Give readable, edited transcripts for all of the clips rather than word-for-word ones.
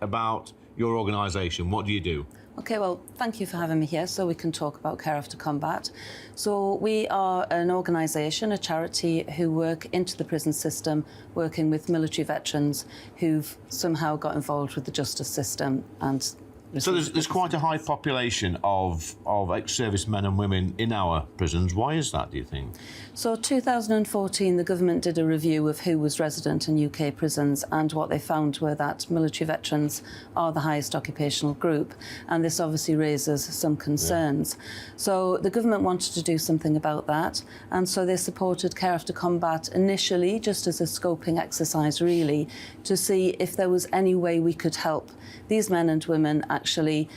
about your organisation. What do you do? OK, well, thank you for having me here so we can talk about Care After Combat. So we are an organisation, a charity, who work into the prison system, working with military veterans who've somehow got involved with the justice system and... So there's quite a high population of ex-servicemen and women in our prisons. Why is that, do you think? So 2014, the government did a review of who was resident in UK prisons, and what they found were that military veterans are the highest occupational group, and this obviously raises some concerns. Yeah. So the government wanted to do something about that, and so they supported Care After Combat initially, just as a scoping exercise, really, to see if there was any way we could help these men and women actually,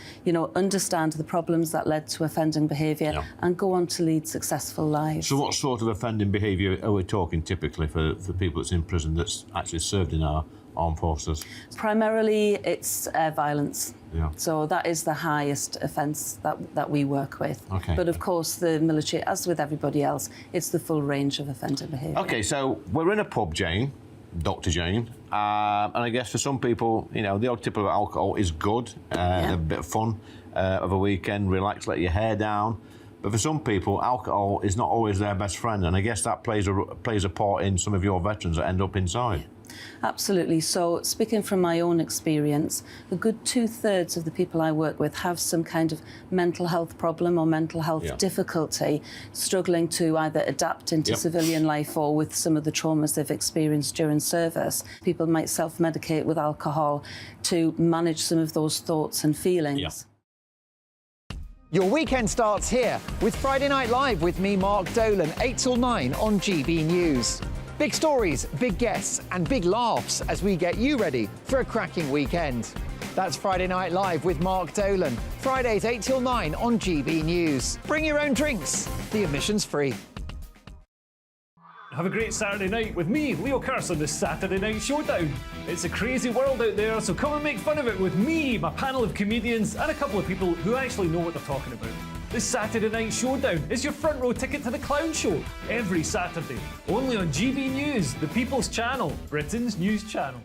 understand the problems that led to offending behaviour and go on to lead successful lives. So what sort of offending behaviour are we talking typically for people that's in prison that's actually served in our armed forces? Primarily, it's violence. Yeah. So that is the highest offence that we work with. Okay. But of course, the military, as with everybody else, it's the full range of offending behaviour. OK, so we're in a pub, Jane. Dr. Jane, and I guess for some people, the odd tip of alcohol is good, a bit of fun of a weekend, relax, let your hair down. But for some people, alcohol is not always their best friend, and I guess that plays a part in some of your veterans that end up inside. Yeah. Absolutely. So, speaking from my own experience, a good 2/3 of the people I work with have some kind of mental health problem or mental health difficulty, struggling to either adapt into civilian life or with some of the traumas they've experienced during service. People might self-medicate with alcohol to manage some of those thoughts and feelings. Yeah. Your weekend starts here with Friday Night Live with me, Mark Dolan, 8 till 9 on GB News. Big stories, big guests and big laughs as we get you ready for a cracking weekend. That's Friday Night Live with Mark Dolan. Fridays 8 till 9 on GB News. Bring your own drinks. The admission's free. Have a great Saturday night with me, Leo Curse, on the Saturday Night Showdown. It's a crazy world out there, so come and make fun of it with me, my panel of comedians, and a couple of people who actually know what they're talking about. The Saturday Night Showdown is your front row ticket to the clown show every Saturday, only on GB News, the People's Channel, Britain's news channel.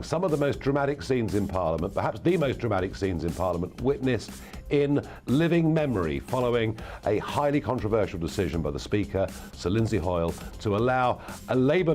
Some of the most dramatic scenes in Parliament, perhaps the most dramatic scenes in Parliament, witnessed in living memory following a highly controversial decision by the Speaker, Sir Lindsay Hoyle, to allow a Labour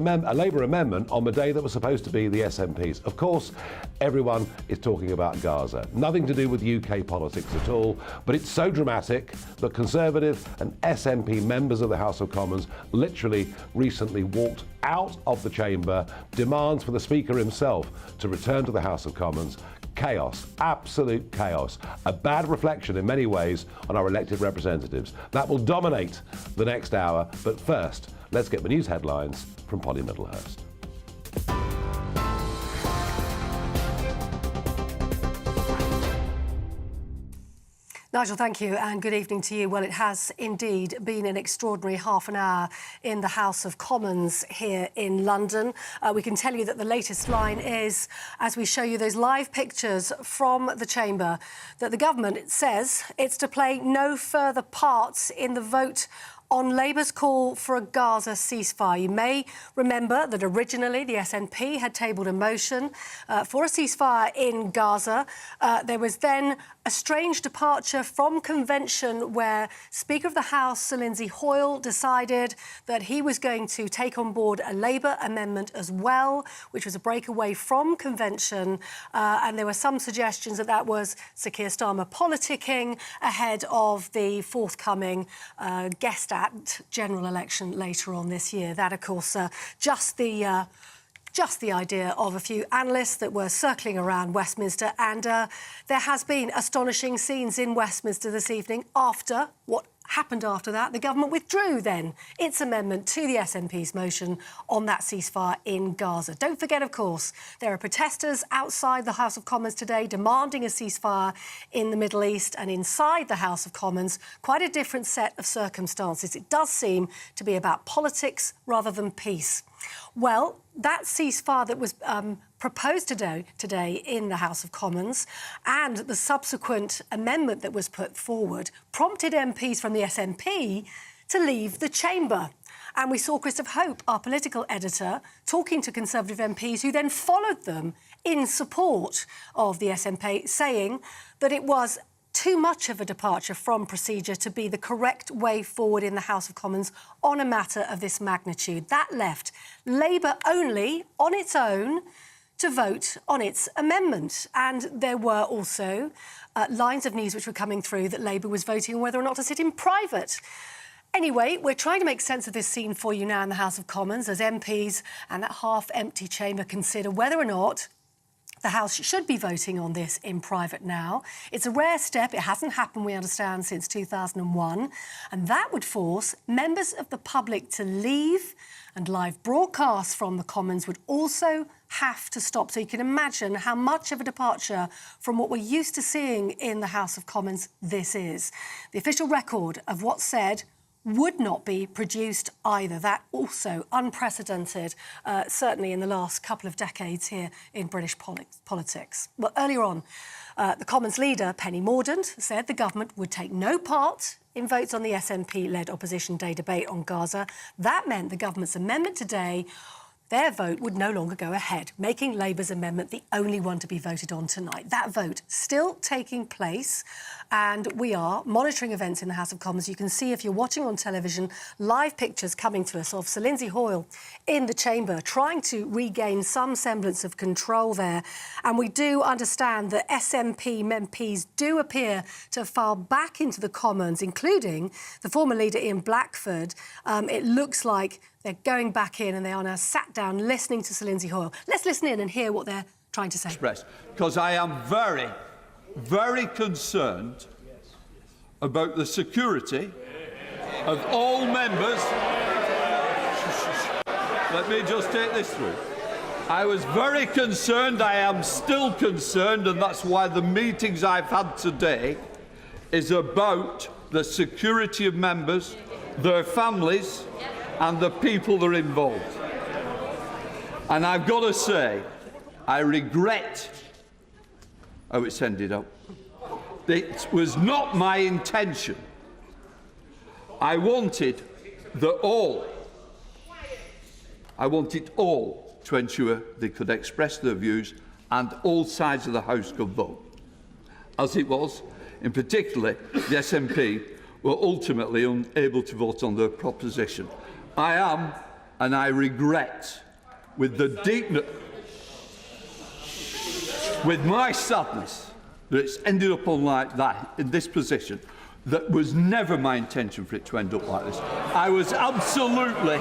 amendment on the day that was supposed to be the SNP's. Of course, everyone is talking about Gaza. Nothing to do with UK politics at all, but it's so dramatic that Conservative and SNP members of the House of Commons literally recently walked out of the chamber, demands for the Speaker himself to return to the House of Commons. Chaos, absolute chaos. A bad reflection in many ways on our elected representatives. That will dominate the next hour, but first, let's get the news headlines from Polly Middlehurst. Nigel, thank you, and good evening to you. Well, it has indeed been an extraordinary half an hour in the House of Commons here in London. We can tell you that the latest line is, as we show you those live pictures from the chamber, that the government says it's to play no further parts in the vote on Labour's call for a Gaza ceasefire. You may remember that originally the SNP had tabled a motion for a ceasefire in Gaza. There was then a strange departure from convention where Speaker of the House, Sir Lindsay Hoyle, decided that he was going to take on board a Labour amendment as well, which was a breakaway from convention. And there were some suggestions that that was Sir Keir Starmer politicking ahead of the forthcoming Guest Act general election later on this year. That, of course, just the idea of a few analysts that were circling around Westminster, and there has been astonishing scenes in Westminster this evening after what happened after that. The government withdrew then its amendment to the SNP's motion on that ceasefire in Gaza. Don't forget, of course, there are protesters outside the House of Commons today demanding a ceasefire in the Middle East, and inside the House of Commons, quite a different set of circumstances. It does seem to be about politics rather than peace. Well, that ceasefire that was proposed today in the House of Commons and the subsequent amendment that was put forward prompted MPs from the SNP to leave the chamber. And we saw Christopher Hope, our political editor, talking to Conservative MPs who then followed them in support of the SNP, saying that it was too much of a departure from procedure to be the correct way forward in the House of Commons on a matter of this magnitude. That left Labour only, on its own, to vote on its amendment. And there were also lines of news which were coming through that Labour was voting on whether or not to sit in private. Anyway, we're trying to make sense of this scene for you now in the House of Commons as MPs and that half-empty chamber consider whether or not the House should be voting on this in private now. It's a rare step. It hasn't happened, we understand, since 2001. And that would force members of the public to leave, and live broadcasts from the Commons would also have to stop. So you can imagine how much of a departure from what we're used to seeing in the House of Commons this is. The official record of what's said would not be produced either. That also unprecedented, certainly in the last couple of decades here in British politics. Well, earlier on, the Commons leader, Penny Mordaunt, said the government would take no part in votes on the SNP-led Opposition Day debate on Gaza. That meant the government's amendment today, their vote would no longer go ahead, making Labour's amendment the only one to be voted on tonight. That vote still taking place, and we are monitoring events in the House of Commons. You can see, if you're watching on television, live pictures coming to us of Sir Lindsay Hoyle in the chamber, trying to regain some semblance of control there. And we do understand that SNP MPs do appear to have filed back into the Commons, including the former leader Ian Blackford. It looks like they're going back in and they are now sat down listening to Sir Lindsay Hoyle. Let's listen in and hear what they're trying to say. Because I am very, very concerned about the security of all members. Let me just take this through. I was very concerned, I am still concerned, and that's why the meetings I've had today is about the security of members, their families, and the people that are involved. And I've got to say, I regret how it's ended up. It was not my intention. I wanted all to ensure they could express their views and all sides of the House could vote. As it was, in particular, the SNP were ultimately unable to vote on their proposition. I am, and I regret, with my sadness, that it's ended up on like that, in this position. That was never my intention for it to end up like this. I was absolutely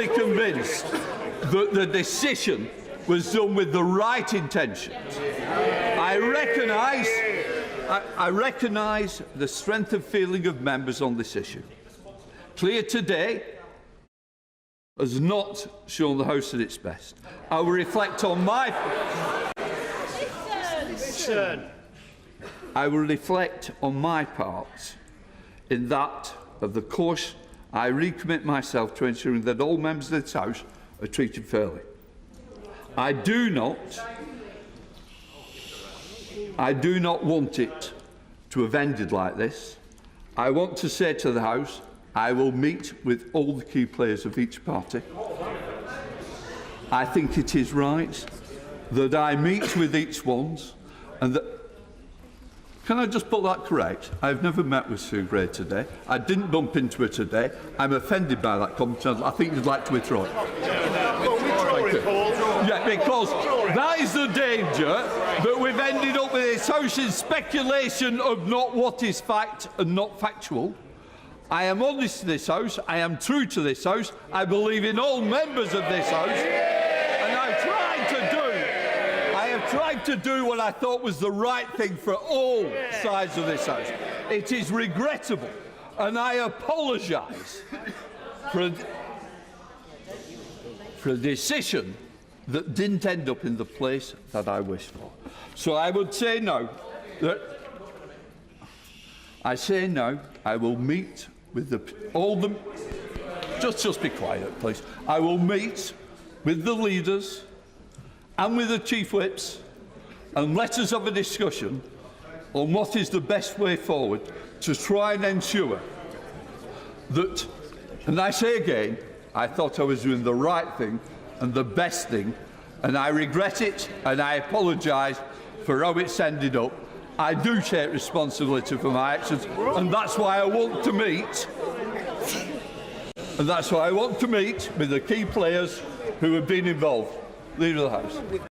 convinced that the decision was done with the right intentions. I recognise the strength of feeling of members on this issue. Clear today has not shown the House at its best. I will reflect on my... I will reflect on my part in that of the course I recommit myself to ensuring that all members of this House are treated fairly. I do not want it to have ended like this. I want to say to the House, I will meet with all the key players of each party. I think it is right that I meet with each one, and that... Can I just put that correct? I've never met with Sue Gray today. I didn't bump into her today. I'm offended by that comment. I think you'd like to withdraw it. Yeah, because that is the danger that we've ended up with this House in speculation of not what is fact and not factual. I am honest to this House. I am true to this House. I believe in all members of this House. And I've tried to do what I thought was the right thing for all sides of this House. It is regrettable, and I apologise for a decision that didn't end up in the place that I wished for. So I would say no. I say no. I will meet with all the... just be quiet, please. I will meet with the leaders and with the chief whips, and let us have a discussion on what is the best way forward to try and ensure that, and I say again, I thought I was doing the right thing and the best thing, and I regret it and I apologise for how it's ended up. I do take responsibility for my actions, and that's why I want to meet. And that's why I want to meet with the key players who have been involved. Leader of the House.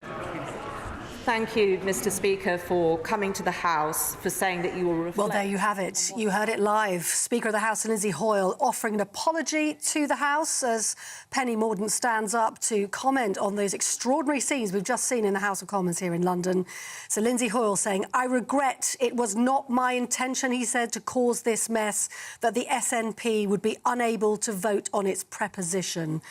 Thank you, Mr. Speaker, for coming to the House, for saying that you will reflect. Well, there you have it. You heard it live. Speaker of the House, Lindsay Hoyle, offering an apology to the House as Penny Mordaunt stands up to comment on those extraordinary scenes we've just seen in the House of Commons here in London. So Lindsay Hoyle saying, "I regret it was not my intention," he said, "to cause this mess, that the SNP would be unable to vote on its preposition.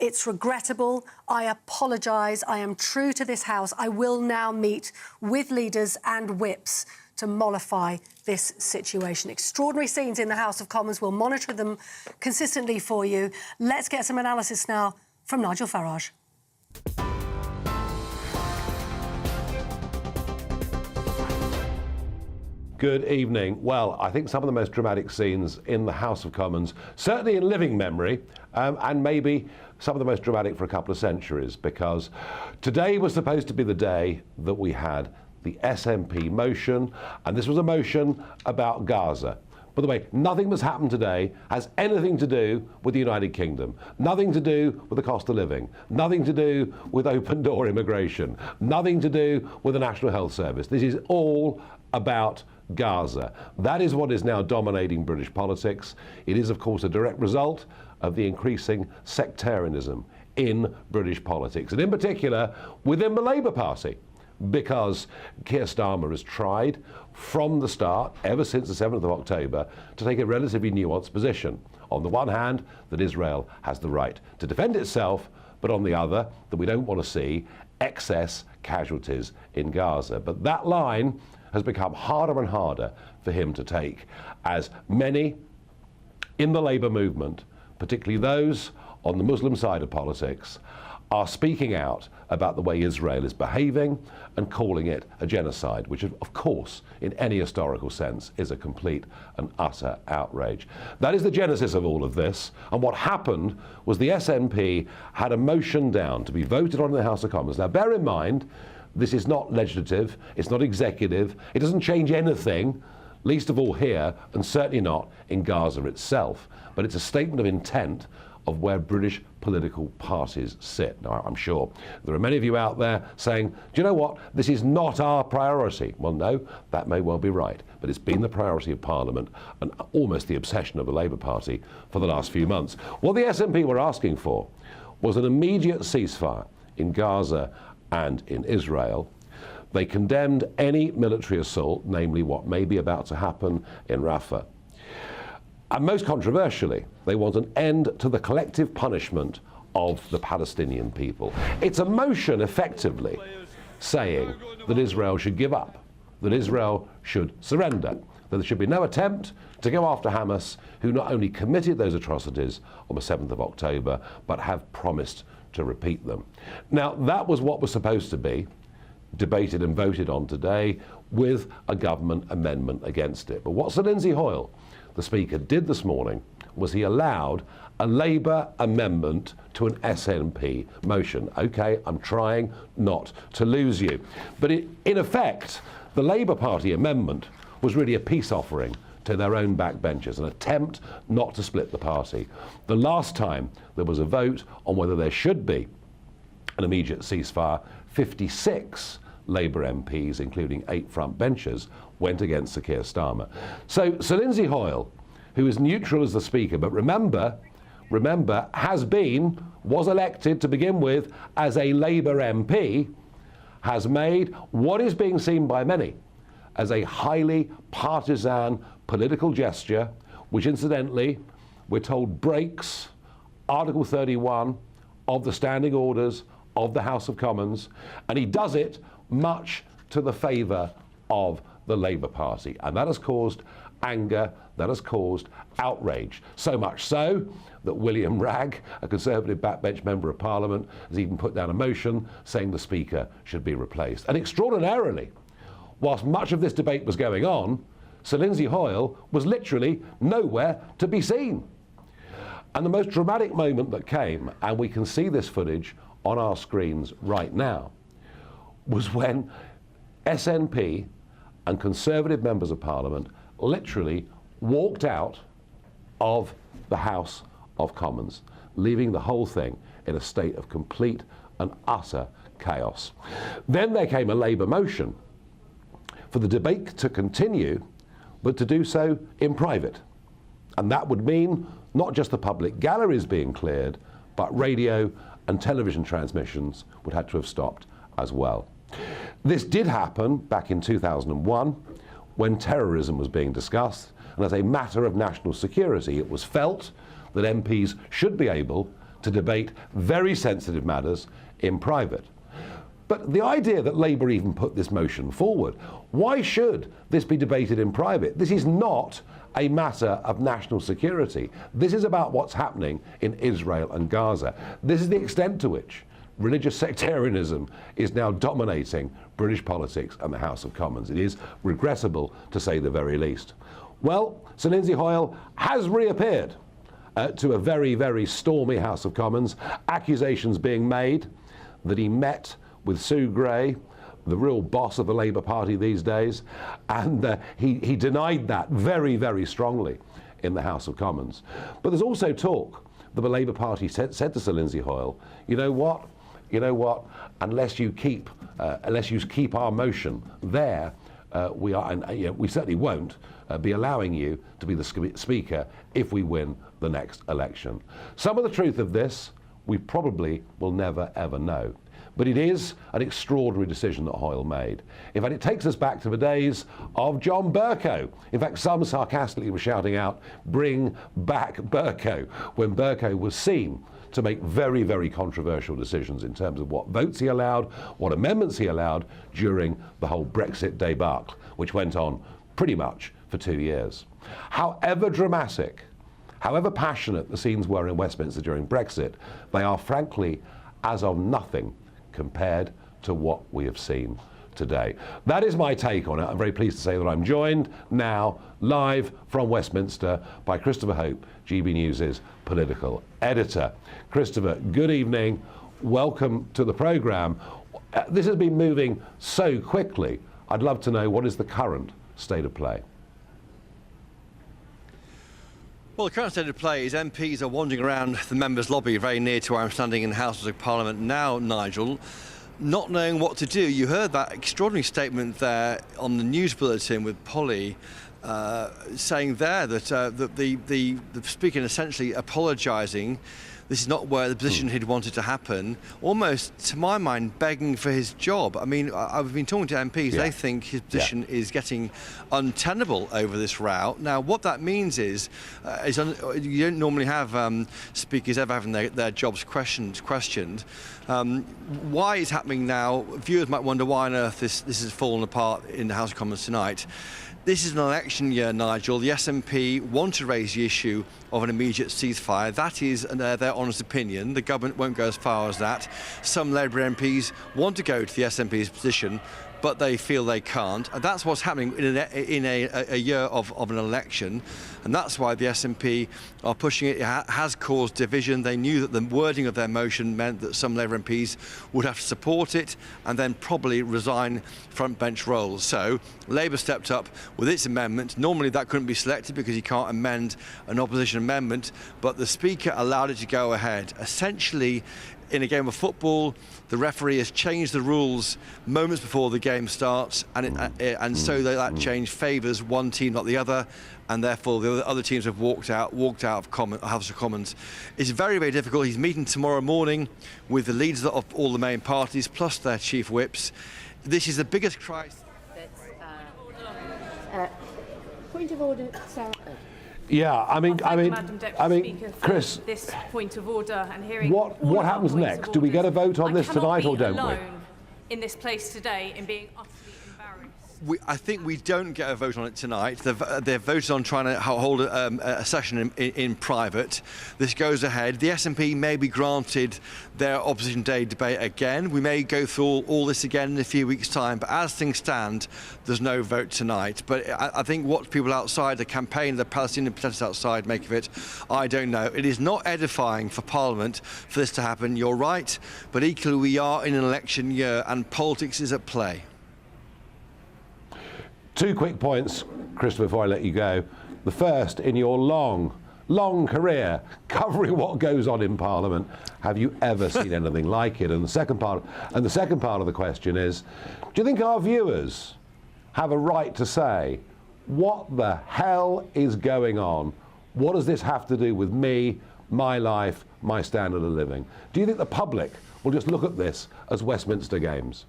It's regrettable. I apologise. I am true to this House. I will now meet with leaders and whips to mollify this situation." Extraordinary scenes in the House of Commons. We'll monitor them consistently for you. Let's get some analysis now from Nigel Farage. Good evening. Well, I think some of the most dramatic scenes in the House of Commons, certainly in living memory, and maybe some of the most dramatic for a couple of centuries, because today was supposed to be the day that we had the SNP motion, and this was a motion about Gaza. By the way, nothing that's happened today has anything to do with the United Kingdom, nothing to do with the cost of living, nothing to do with open door immigration, nothing to do with the National Health Service. This is all about Gaza. That is what is now dominating British politics. It is, of course, a direct result of the increasing sectarianism in British politics, and in particular within the Labour Party, because Keir Starmer has tried from the start, ever since the 7th of October, to take a relatively nuanced position. On the one hand, that Israel has the right to defend itself, but on the other, that we don't want to see excess casualties in Gaza. But that line has become harder and harder for him to take, as many in the Labour movement, particularly those on the Muslim side of politics, are speaking out about the way Israel is behaving and calling it a genocide, which of course, in any historical sense, is a complete and utter outrage. That is the genesis of all of this, and what happened was the SNP had a motion down to be voted on in the House of Commons. Now bear in mind, this is not legislative, it's not executive, it doesn't change anything, least of all here, and certainly not in Gaza itself, but it's a statement of intent of where British political parties sit. Now, I'm sure there are many of you out there saying, do you know what, this is not our priority. Well, no, that may well be right, but it's been the priority of Parliament and almost the obsession of the Labour Party for the last few months. What the SNP were asking for was an immediate ceasefire in Gaza and in Israel. They condemned any military assault, namely what may be about to happen in Rafah. And most controversially, they want an end to the collective punishment of the Palestinian people. It's a motion effectively saying that Israel should give up, that Israel should surrender, that there should be no attempt to go after Hamas, who not only committed those atrocities on the 7th of October, but have promised to repeat them. Now, that was what was supposed to be debated and voted on today, with a government amendment against it. But what Sir Lindsay Hoyle, the Speaker, did this morning was he allowed a Labour amendment to an SNP motion. OK, I'm trying not to lose you. But in effect, the Labour Party amendment was really a peace offering to their own backbenchers, an attempt not to split the party. The last time there was a vote on whether there should be an immediate ceasefire, 56 Labour MPs, including 8 front benchers, went against Sir Keir Starmer. So Sir Lindsay Hoyle, who is neutral as the Speaker, but remember, was elected to begin with as a Labour MP, has made what is being seen by many as a highly partisan political gesture, which incidentally, we're told breaks Article 31 of the standing orders of the House of Commons, and he does it much to the favour of the Labour Party. And that has caused anger, that has caused outrage. So much so that William Ragg, a Conservative backbench member of Parliament, has even put down a motion saying the Speaker should be replaced. And extraordinarily, whilst much of this debate was going on, Sir Lindsay Hoyle was literally nowhere to be seen. And the most dramatic moment that came, and we can see this footage on our screens right now, was when SNP and Conservative members of Parliament literally walked out of the House of Commons, leaving the whole thing in a state of complete and utter chaos. Then there came a Labour motion for the debate to continue, but to do so in private. And that would mean not just the public galleries being cleared, but radio and television transmissions would have to have stopped as well. This did happen back in 2001 when terrorism was being discussed, and as a matter of national security, it was felt that MPs should be able to debate very sensitive matters in private. But the idea that Labour even put this motion forward, why should this be debated in private? This is not a matter of national security. This is about what's happening in Israel and Gaza. This is the extent to which religious sectarianism is now dominating British politics and the House of Commons. It is regrettable, to say the very least. Well, Sir Lindsay Hoyle has reappeared to a very, very stormy House of Commons, accusations being made that he met with Sue Gray, the real boss of the Labour Party these days, and he denied that very, very strongly in the House of Commons. But there's also talk that the Labour Party said to Sir Lindsay Hoyle, you know what, unless you keep our motion there, we certainly won't be allowing you to be the Speaker if we win the next election. Some of the truth of this we probably will never ever know. But it is an extraordinary decision that Hoyle made. In fact, it takes us back to the days of John Bercow. In fact, some sarcastically were shouting out, "Bring back Bercow," when Bercow was seen to make very, very controversial decisions in terms of what votes he allowed, what amendments he allowed during the whole Brexit debacle, which went on pretty much for 2 years. However dramatic, however passionate the scenes were in Westminster during Brexit, they are frankly as of nothing compared to what we have seen today. That is my take on it. I'm very pleased to say that I'm joined now live from Westminster by Christopher Hope, GB News' political editor. Christopher, good evening. Welcome to the programme. This has been moving so quickly. I'd love to know, what is the current state of play? Well, the current state of play is MPs are wandering around the members' lobby very near to where I'm standing in the Houses of Parliament now, Nigel, not knowing what to do. You heard that extraordinary statement there on the news bulletin with Polly saying there that the Speaker essentially apologising. This is not where the position he'd wanted to happen, almost, to my mind, begging for his job. I mean, I've been talking to MPs, they think his position is getting untenable over this row. Now, what that means is you don't normally have speakers ever having their jobs questioned. Why it's happening now, viewers might wonder why on earth this has fallen apart in the House of Commons tonight. This is an election year, Nigel. The SNP want to raise the issue of an immediate ceasefire. That is their honest opinion. The government won't go as far as that. Some Labour MPs want to go to the SNP's position, but they feel they can't. And that's what's happening in a year of an election. And that's why the SNP are pushing it. It has caused division. They knew that the wording of their motion meant that some Labour MPs would have to support it and then probably resign front bench roles. So Labour stepped up with its amendment. Normally that couldn't be selected because you can't amend an opposition amendment, but the Speaker allowed it to go ahead. Essentially, in a game of football, the referee has changed the rules moments before the game starts, and so that change favours one team, not the other, and therefore the other teams have walked out of House of Commons. It's very, very difficult. He's meeting tomorrow morning with the leaders of all the main parties, plus their chief whips. This is the biggest crisis. Point of order, Sarah. Yeah, I mean, Chris, this point of order and hearing what happens next? Do we get a vote on this tonight or don't we? I cannot be alone in this place today in being utterly embarrassed. I think we don't get a vote on it tonight. They've voted on trying to hold a session in private. This goes ahead. The SNP may be granted their Opposition Day debate again. We may go through all this again in a few weeks' time, but as things stand, there's no vote tonight. But I think what people outside the campaign, the Palestinian protesters outside, make of it, I don't know. It is not edifying for Parliament for this to happen, you're right, but equally we are in an election year and politics is at play. 2 quick points, Chris, before I let you go. The first, in your long career covering what goes on in Parliament, have you ever seen anything like it? And the second part of the question is, do you think our viewers have a right to say, what the hell is going on? What does this have to do with me, my life, my standard of living? Do you think the public will just look at this as Westminster Games?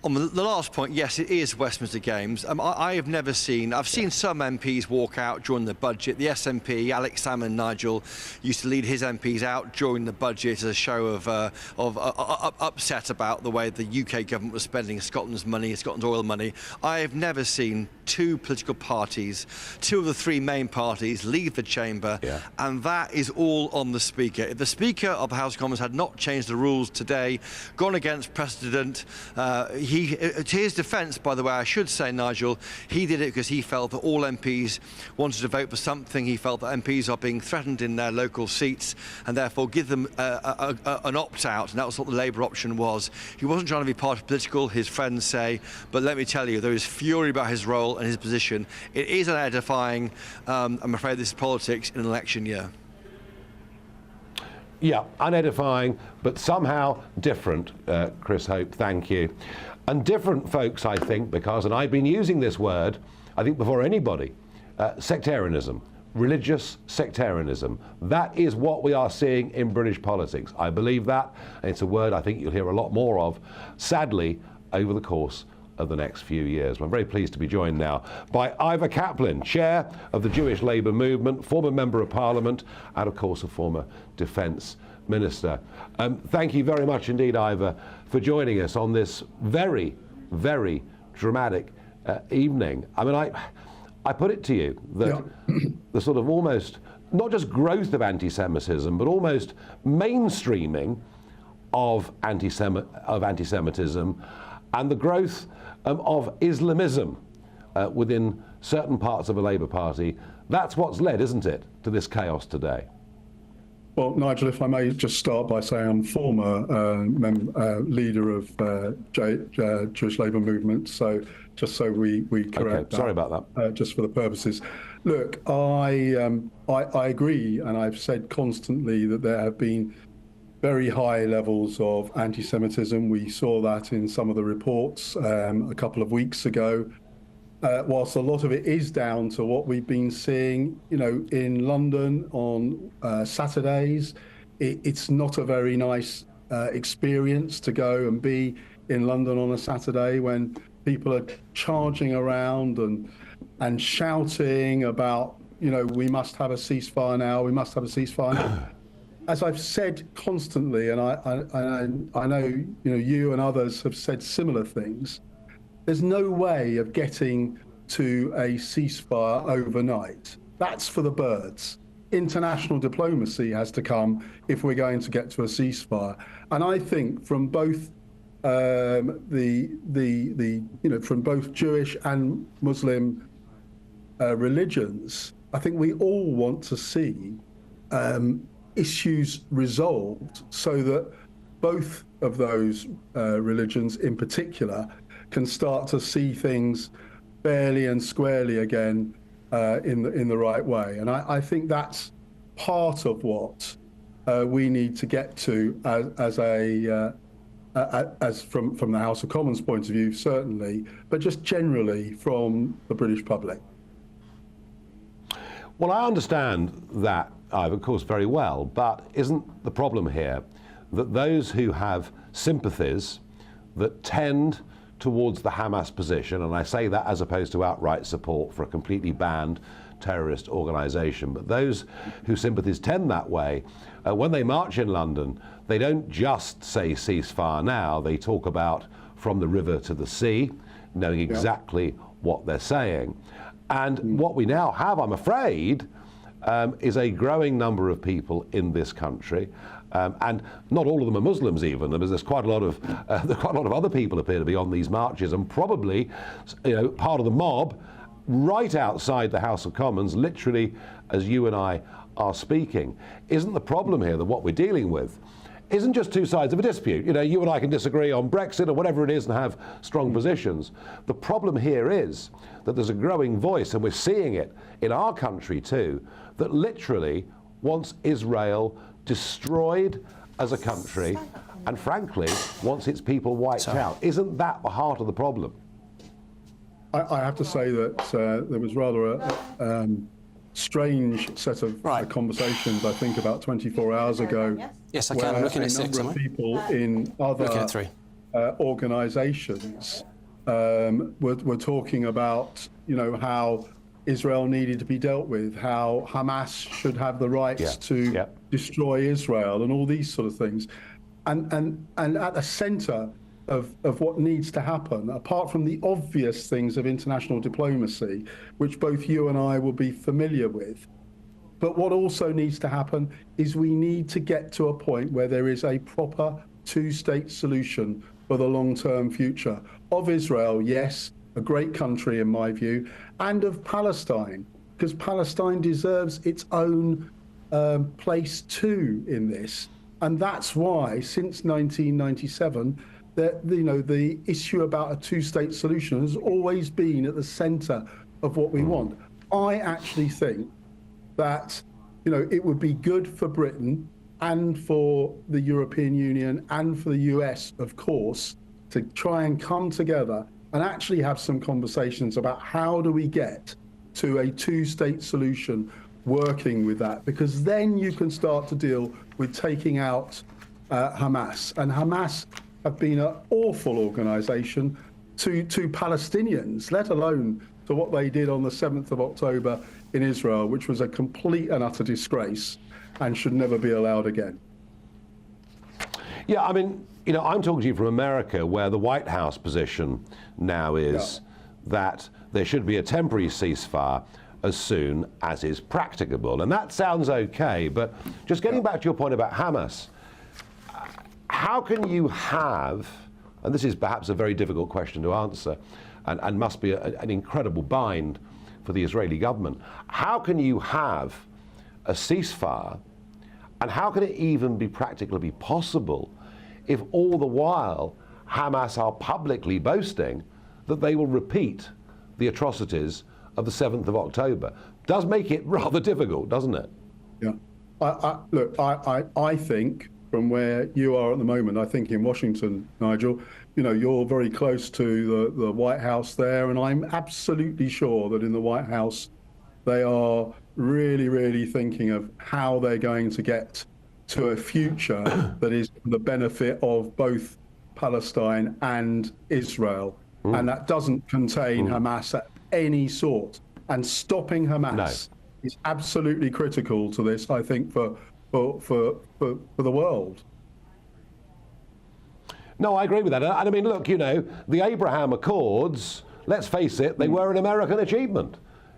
On the last point, yes, it is Westminster Games. I have never seen... I've seen some MPs walk out during the budget. The SNP, Alex Salmond, Nigel, used to lead his MPs out during the budget as a show of upset about the way the UK government was spending Scotland's money, Scotland's oil money. I have never seen 2 political parties, 2 of the 3 main parties, leave the chamber, and that is all on the Speaker. If the Speaker of the House of Commons had not changed the rules today, gone against precedent, to his defence, by the way, I should say, Nigel, he did it because he felt that all MPs wanted to vote for something. He felt that MPs are being threatened in their local seats and therefore give them an opt-out, and that was what the Labour option was. He wasn't trying to be party political, his friends say, but let me tell you, there is fury about his role and his position. It is unedifying. I'm afraid this is politics in an election year. Yeah, unedifying, but somehow different, Chris Hope, thank you. And different, folks, I think, because, and I've been using this word, I think before anybody, sectarianism, religious sectarianism. That is what we are seeing in British politics. I believe that, and it's a word I think you'll hear a lot more of, sadly, over the course of the next few years. I'm very pleased to be joined now by Ivor Kaplan, Chair of the Jewish Labour Movement, former Member of Parliament, and of course a former Defence Minister. Thank you very much indeed, Ivor, for joining us on this very, very dramatic evening. I mean, I put it to you that the sort of almost, not just growth of anti-Semitism, but almost mainstreaming of anti-Semitism and the growth of Islamism within certain parts of the Labour Party, that's what's led, isn't it, to this chaos today? Well, Nigel, if I may just start by saying I'm former leader of Jewish Labour Movement, so just so we correct that. Sorry about that. Just for the purposes. Look, I agree, and I've said constantly that there have been very high levels of anti-Semitism. We saw that in some of the reports a couple of weeks ago. Whilst a lot of it is down to what we've been seeing, you know, in London on Saturdays, it's not a very nice experience to go and be in London on a Saturday when people are charging around and shouting about, you know, we must have a ceasefire now, we must have a ceasefire now. As I've said constantly, and I know, you know, you and others have said similar things, there's no way of getting to a ceasefire overnight. That's for the birds. International diplomacy has to come if we're going to get to a ceasefire. And I think from both from both Jewish and Muslim religions, I think we all want to see issues resolved so that both of those religions in particular can start to see things fairly and squarely again in the right way. And I think that's part of what we need to get to as from the House of Commons point of view, certainly, but just generally from the British public. Well, I understand that, Ivor, of course, very well, but isn't the problem here that those who have sympathies that tend towards the Hamas position, and I say that as opposed to outright support for a completely banned terrorist organisation, but those whose sympathies tend that way, when they march in London, they don't just say ceasefire now, they talk about from the river to the sea, knowing exactly what they're saying. And what we now have, I'm afraid, is a growing number of people in this country, and not all of them are Muslims even. There's quite a lot of other people appear to be on these marches, and probably, part of the mob right outside the House of Commons, literally as you and I are speaking. Isn't the problem here that what we're dealing with isn't just two sides of a dispute? You and I can disagree on Brexit or whatever it is and have strong positions. The problem here is that there's a growing voice, and we're seeing it in our country too, that literally wants Israel destroyed as a country and frankly wants its people wiped out. Isn't that the heart of the problem? I have to say that there was rather a strange set of conversations, I think, about 24 hours ago. Yes, I can. I'm looking at 6. A number of people in other organisations were talking about, how Israel needed to be dealt with, how Hamas should have the rights to destroy Israel, and all these sort of things. And at the centre of what needs to happen, apart from the obvious things of international diplomacy, which both you and I will be familiar with, but what also needs to happen is we need to get to a point where there is a proper two-state solution for the long-term future of Israel, yes, a great country in my view, and of Palestine, because Palestine deserves its own place too in this. And that's why, since 1997, the issue about a two-state solution has always been at the centre of what we want. I actually think that, it would be good for Britain and for the European Union and for the US, of course, to try and come together and actually have some conversations about how do we get to a two-state solution working with that, because then you can start to deal with taking out Hamas. And Hamas have been an awful organisation to Palestinians, let alone to what they did on the 7th of October in Israel, which was a complete and utter disgrace and should never be allowed again. Yeah, I mean, I'm talking to you from America, where the White House position now is that there should be a temporary ceasefire as soon as is practicable. And that sounds okay, but just getting back to your point about Hamas, how can you have, and this is perhaps a very difficult question to answer, and must be an incredible bind for the Israeli government, how can you have a ceasefire, and how can it even be practically possible if all the while Hamas are publicly boasting that they will repeat the atrocities of the 7th of October? Does make it rather difficult, doesn't it? Yeah. I think from where you are at the moment, I think in Washington, Nigel, you're very close to the White House there, and I'm absolutely sure that in the White House they are really, really thinking of how they're going to get to a future that is for the benefit of both Palestine and Israel. And that doesn't contain Hamas at any sort. And stopping Hamas is absolutely critical to this, I think, for the world. No, I agree with that. And I mean, look, the Abraham Accords, let's face it, they were an American achievement.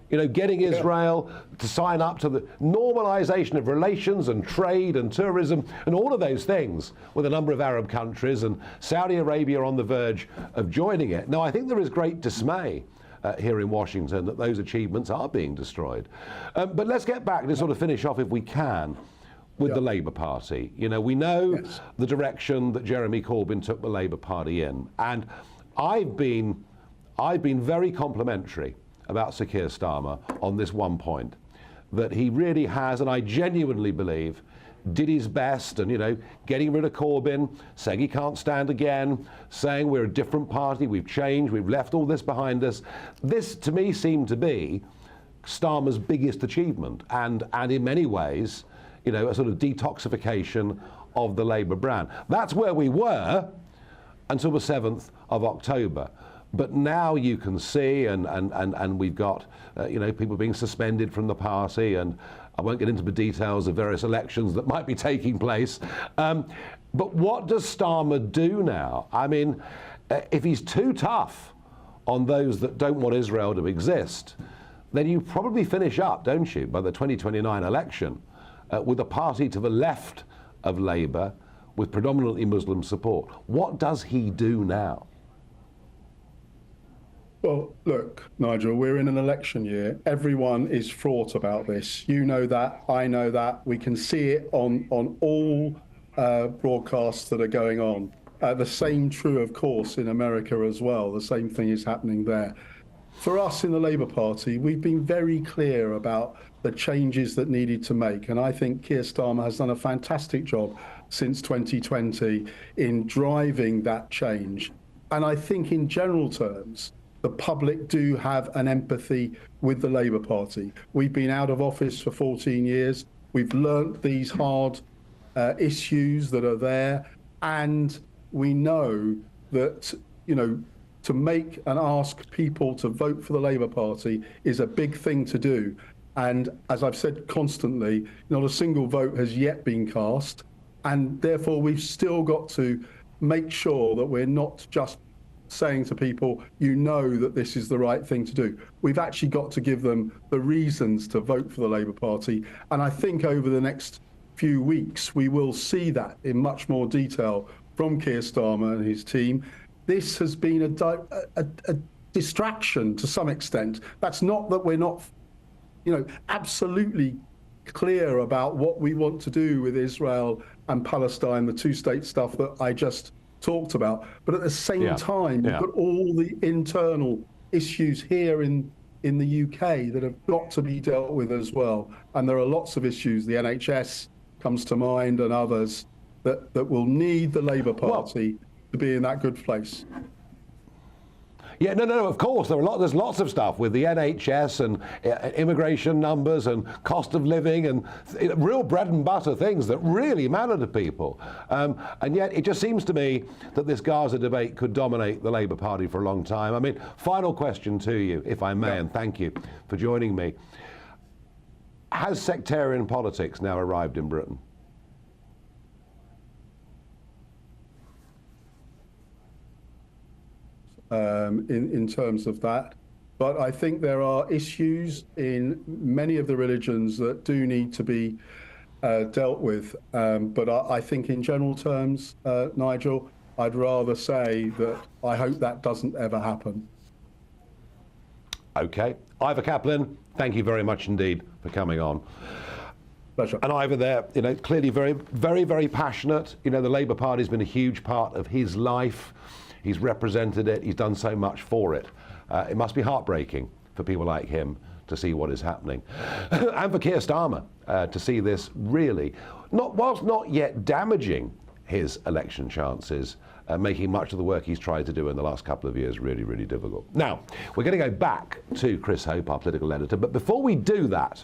Getting Israel to sign up to the normalization of relations and trade and tourism and all of those things with a number of Arab countries, and Saudi Arabia on the verge of joining it. Now, I think there is great dismay here in Washington that those achievements are being destroyed. But let's get back to sort of finish off, if we can, with the Labour Party. We know the direction that Jeremy Corbyn took the Labour Party in, and I've been very complimentary about Sir Keir Starmer on this one point, that he really has, and I genuinely believe, did his best, and getting rid of Corbyn, saying he can't stand again, saying we're a different party, we've changed, we've left all this behind us. This, to me, seemed to be Starmer's biggest achievement, and in many ways, a sort of detoxification of the Labour brand. That's where we were until the 7th of October. But now you can see, and we've got, people being suspended from the party, and I won't get into the details of various elections that might be taking place. But what does Starmer do now? I mean, if he's too tough on those that don't want Israel to exist, then you probably finish up, don't you, by the 2029 election with a party to the left of Labour with predominantly Muslim support. What does he do now? Well, look, Nigel, we're in an election year. Everyone is fraught about this. You know that, I know that. We can see it on all broadcasts that are going on. The same true, of course, in America as well. The same thing is happening there. For us in the Labour Party, we've been very clear about the changes that needed to make. And I think Keir Starmer has done a fantastic job since 2020 in driving that change. And I think in general terms, the public do have an empathy with the Labour Party. We've been out of office for 14 years. We've learnt these hard issues that are there. And we know that, you know, to make and ask people to vote for the Labour Party is a big thing to do. And as I've said constantly, not a single vote has yet been cast. And therefore, we've still got to make sure that we're not just saying to people, you know that this is the right thing to do. We've actually got to give them the reasons to vote for the Labour Party. And I think over the next few weeks, we will see that in much more detail from Keir Starmer and his team. This has been a distraction to some extent. That's not that we're not, you know, absolutely clear about what we want to do with Israel and Palestine, the two-state stuff that I just talked about. But at the same time, you've got all the internal issues here in the UK that have got to be dealt with as well. And there are lots of issues. The NHS comes to mind and others that will need the Labour Party to be in that good place. Yeah, no, of course. There's lots of stuff with the NHS and immigration numbers and cost of living and real bread and butter things that really matter to people. And yet it just seems to me that this Gaza debate could dominate the Labour Party for a long time. I mean, final question to you, if I may, and thank you for joining me. Has sectarian politics now arrived in Britain? In terms of that. But I think there are issues in many of the religions that do need to be dealt with. But I think in general terms, Nigel, I'd rather say that I hope that doesn't ever happen. OK. Ivor Kaplan, thank you very much indeed for coming on. Pleasure. And Ivor there, you know, clearly very, very, very passionate. You know, the Labour Party's been a huge part of his life. He's represented it. He's done so much for it. It must be heartbreaking for people like him to see what is happening. And for Keir Starmer to see this really, whilst not yet damaging his election chances, making much of the work he's tried to do in the last couple of years really, really difficult. Now, we're going to go back to Chris Hope, our political editor. But before we do that,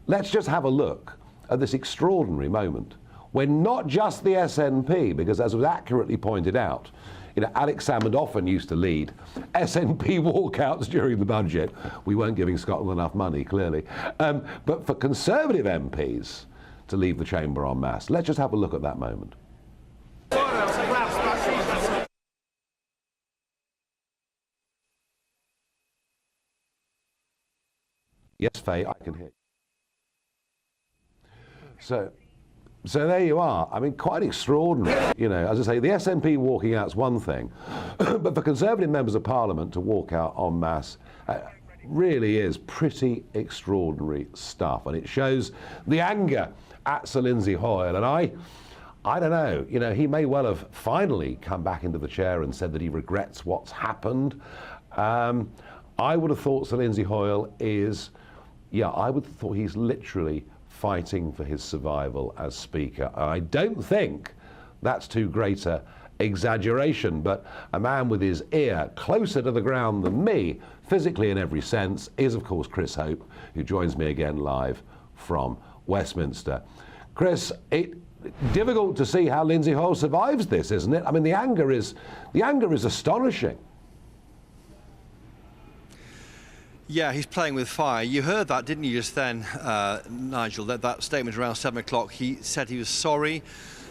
let's just have a look at this extraordinary moment when not just the SNP, because as was accurately pointed out, you know, Alex Salmond often used to lead SNP walkouts during the budget. We weren't giving Scotland enough money, clearly. But for Conservative MPs to leave the chamber en masse, let's just have a look at that moment. Yes, Faye, I can hear you. So there you are. I mean, quite extraordinary. You know, as I say, the SNP walking out's one thing, but for Conservative members of Parliament to walk out en masse really is pretty extraordinary stuff, and it shows the anger at Sir Lindsay Hoyle. And I don't know. You know, he may well have finally come back into the chair and said that he regrets what's happened. I would have thought Sir Lindsay Hoyle is, I would have thought he's literally fighting for his survival as Speaker. I don't think that's too great an exaggeration, but a man with his ear closer to the ground than me, physically in every sense, is of course Chris Hope, who joins me again live from Westminster. Chris, it's difficult to see how Lindsay Hoyle survives this, isn't it? I mean, the anger is astonishing. Yeah, he's playing with fire. You heard that, didn't you, just then, Nigel, that statement around 7 o'clock. He said he was sorry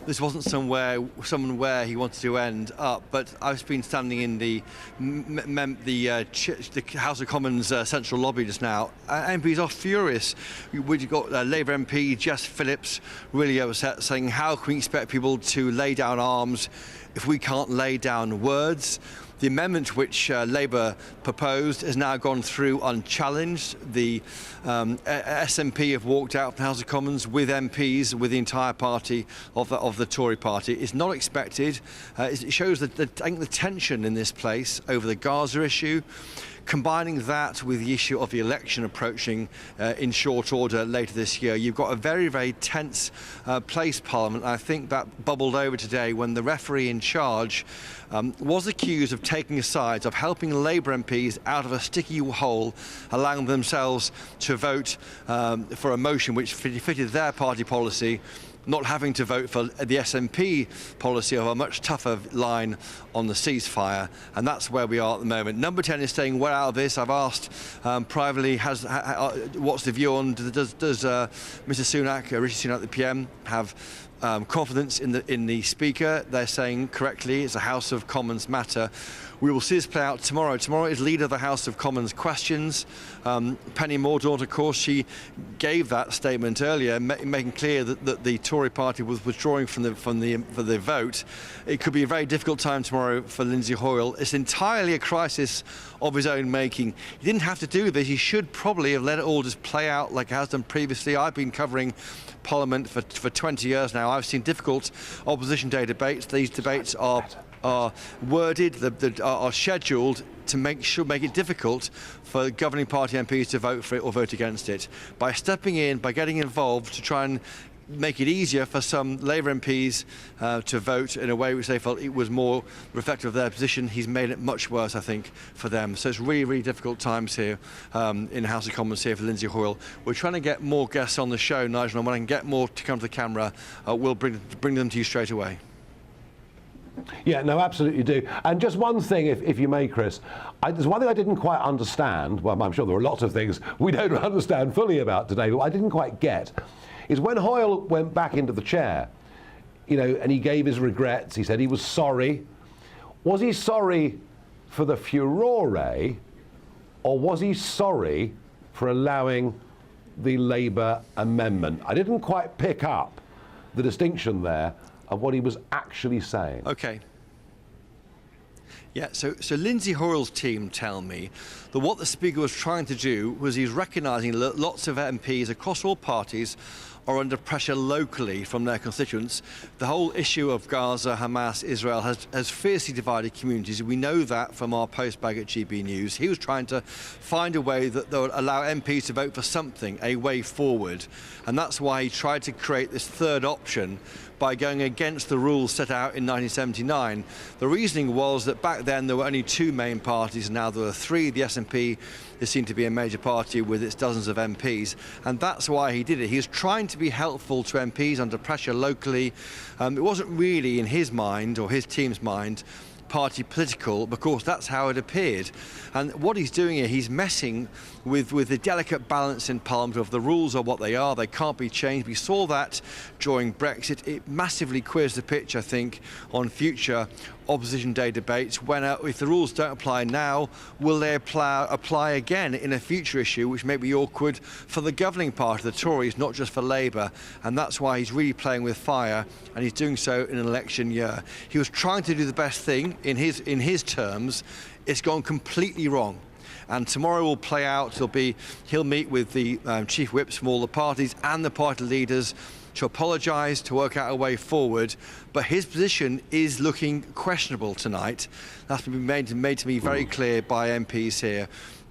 this wasn't someone where he wanted to end up. But I've been standing in the House of Commons central lobby just now. MPs are furious. We've got Labour MP Jess Phillips really upset, saying, how can we expect people to lay down arms if we can't lay down words? The amendment which Labour proposed has now gone through unchallenged. The SNP have walked out from the House of Commons with MPs, with the entire party of the Tory party. It's not expected. It shows I think the tension in this place over the Gaza issue. Combining that with the issue of the election approaching in short order later this year, you've got a very, very tense place, Parliament. I think that bubbled over today when the referee in charge was accused of taking sides, of helping Labour MPs out of a sticky hole, allowing themselves to vote for a motion which fitted their party policy, not having to vote for the SNP policy of a much tougher line on the ceasefire, and that's where we are at the moment. Number 10 is staying well out of this. I've asked privately, what's the view on, does Mr Sunak, Rishi Sunak, the PM, have confidence in the Speaker? They're saying correctly it's a House of Commons matter. We will see this play out tomorrow. Tomorrow is Leader of the House of Commons questions. Penny Mordaunt, of course, she gave that statement earlier, making clear that the Tory party was withdrawing for the vote. It could be a very difficult time tomorrow for Lindsay Hoyle. It's entirely a crisis of his own making. He didn't have to do this. He should probably have let it all just play out like it has done previously. I've been covering Parliament for 20 years now. I've seen difficult opposition day debates. These debates are worded, are scheduled to make it difficult for governing party MPs to vote for it or vote against it. By stepping in, by getting involved to try and make it easier for some Labour MPs to vote in a way which they felt it was more reflective of their position, he's made it much worse, I think, for them. So it's really, really difficult times here in the House of Commons here for Lindsay Hoyle. We're trying to get more guests on the show, Nigel, and when I can get more to come to the camera, we'll bring them to you straight away. Yeah, no, absolutely do. And just one thing, if you may, Chris, there's one thing I didn't quite understand. Well, I'm sure there are lots of things we don't understand fully about today, but what I didn't quite get is when Hoyle went back into the chair, and he gave his regrets, he said he was sorry. Was he sorry for the furore, or was he sorry for allowing the Labour amendment? I didn't quite pick up the distinction there of what he was actually saying. Okay. Yeah, so Lindsay Hoyle's team tell me that what the Speaker was trying to do was he's recognising that lots of MPs across all parties are under pressure locally from their constituents. The whole issue of Gaza, Hamas, Israel has fiercely divided communities. We know that from our postbag at GB News. He was trying to find a way that would allow MPs to vote for something, a way forward. And that's why he tried to create this third option by going against the rules set out in 1979. The reasoning was that back then there were only two main parties, and now there are three. The SNP is seen to be a major party with its dozens of MPs, and that's why he did it. He was trying to be helpful to MPs under pressure locally. It wasn't really in his mind or his team's mind party political, of course that's how it appeared. And what he's doing here, he's messing with the delicate balance in Parliament of the rules are what they are, they can't be changed. We saw that during Brexit. It massively queers the pitch, I think, on future opposition day debates when if the rules don't apply now, will they apply again in a future issue which may be awkward for the governing party, the Tories, not just for Labour. And that's why he's really playing with fire, and he's doing so in an election year. He was trying to do the best thing in his terms. It's gone completely wrong. And tomorrow will play out. He'll meet with the chief whips from all the parties and the party leaders to apologise, to work out a way forward. But his position is looking questionable tonight. That's been made to me very clear by MPs here.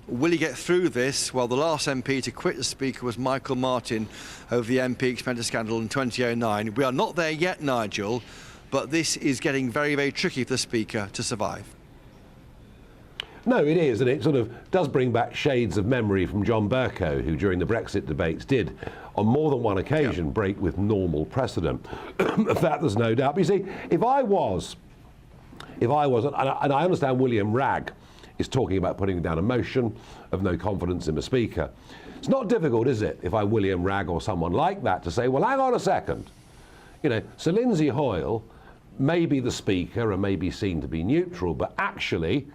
Will he get through this? Well, the last MP to quit the Speaker was Michael Martin over the MP expenditure scandal in 2009. We are not there yet, Nigel, but this is getting very, very tricky for the Speaker to survive. No, it is, and it sort of does bring back shades of memory from John Bercow, who during the Brexit debates did, on more than one occasion, break with normal precedent. Of that there's no doubt. But you see, if I was, and I understand William Ragg is talking about putting down a motion of no confidence in the Speaker. It's not difficult, is it, if I'm William Ragg or someone like that, to say, well, hang on a second. You know, so Lindsay Hoyle may be the Speaker and may be seen to be neutral, but actually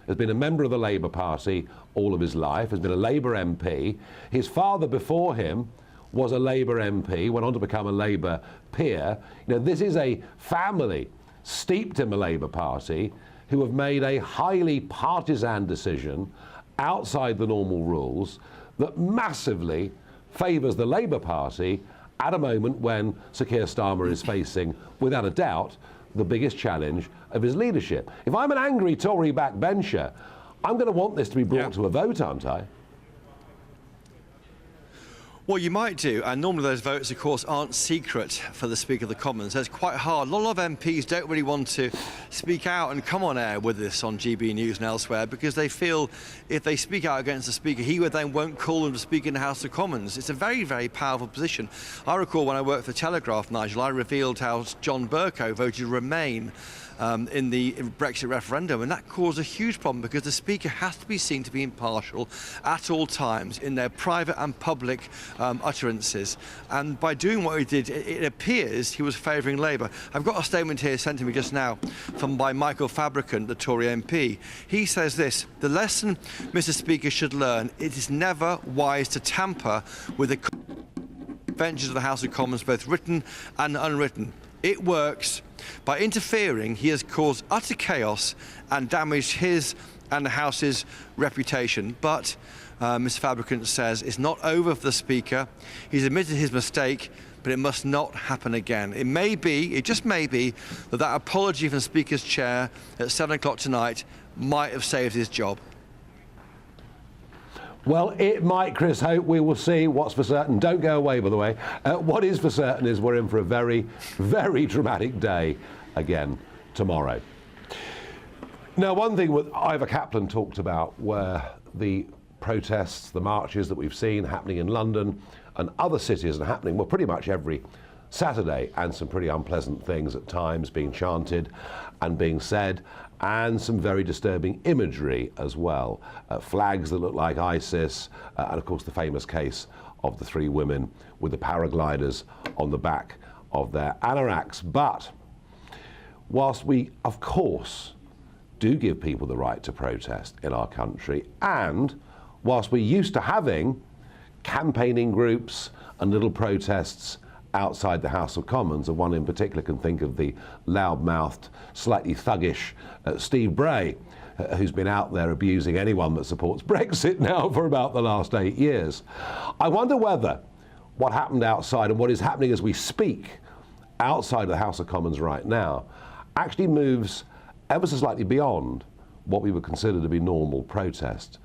has been a member of the Labour Party all of his life, has been a Labour MP. His father before him was a Labour MP, went on to become a Labour peer. You know, this is a family steeped in the Labour Party who have made a highly partisan decision outside the normal rules that massively favours the Labour Party at a moment when Sir Keir Starmer is facing, without a doubt, the biggest challenge of his leadership. If I'm an angry Tory backbencher, I'm going to want this to be brought to a vote, aren't I? Well, you might do, and normally those votes, of course, aren't secret for the Speaker of the Commons. So it's quite hard. A lot of MPs don't really want to speak out and come on air with this on GB News and elsewhere because they feel if they speak out against the Speaker, he would then won't call them to speak in the House of Commons. It's a very, very powerful position. I recall when I worked for Telegraph, Nigel, I revealed how John Bercow voted Remain in the Brexit referendum, and that caused a huge problem because the Speaker has to be seen to be impartial at all times in their private and public utterances. And by doing what he did, it appears he was favouring Labour. I've got a statement here sent to me just now by Michael Fabricant, the Tory MP. He says this: the lesson Mr. Speaker should learn, it is never wise to tamper with the conventions of the House of Commons, both written and unwritten. It works. By interfering, he has caused utter chaos and damaged his and the House's reputation. But Mr. Fabricant says it's not over for the Speaker. He's admitted his mistake, but it must not happen again. It may be, it just may be, that apology from the Speaker's chair at 7 o'clock tonight might have saved his job. Well, it might, Chris Hope. We will see. What's for certain? Don't go away, by the way. What is for certain is we're in for a very, very dramatic day again tomorrow. Now, one thing that Ivor Kaplan talked about were the protests, the marches that we've seen happening in London and other cities and happening, well, pretty much every Saturday, and some pretty unpleasant things at times being chanted and being said, and some very disturbing imagery as well. Flags that look like ISIS, and of course the famous case of the 3 women with the paragliders on the back of their anoraks. But whilst we, of course, do give people the right to protest in our country, and whilst we're used to having campaigning groups and little protests outside the House of Commons, and one in particular can think of the loud-mouthed, slightly thuggish Steve Bray, who's been out there abusing anyone that supports Brexit now for about the last 8 years. I wonder whether what happened outside and what is happening as we speak outside the House of Commons right now actually moves ever so slightly beyond what we would consider to be normal protest,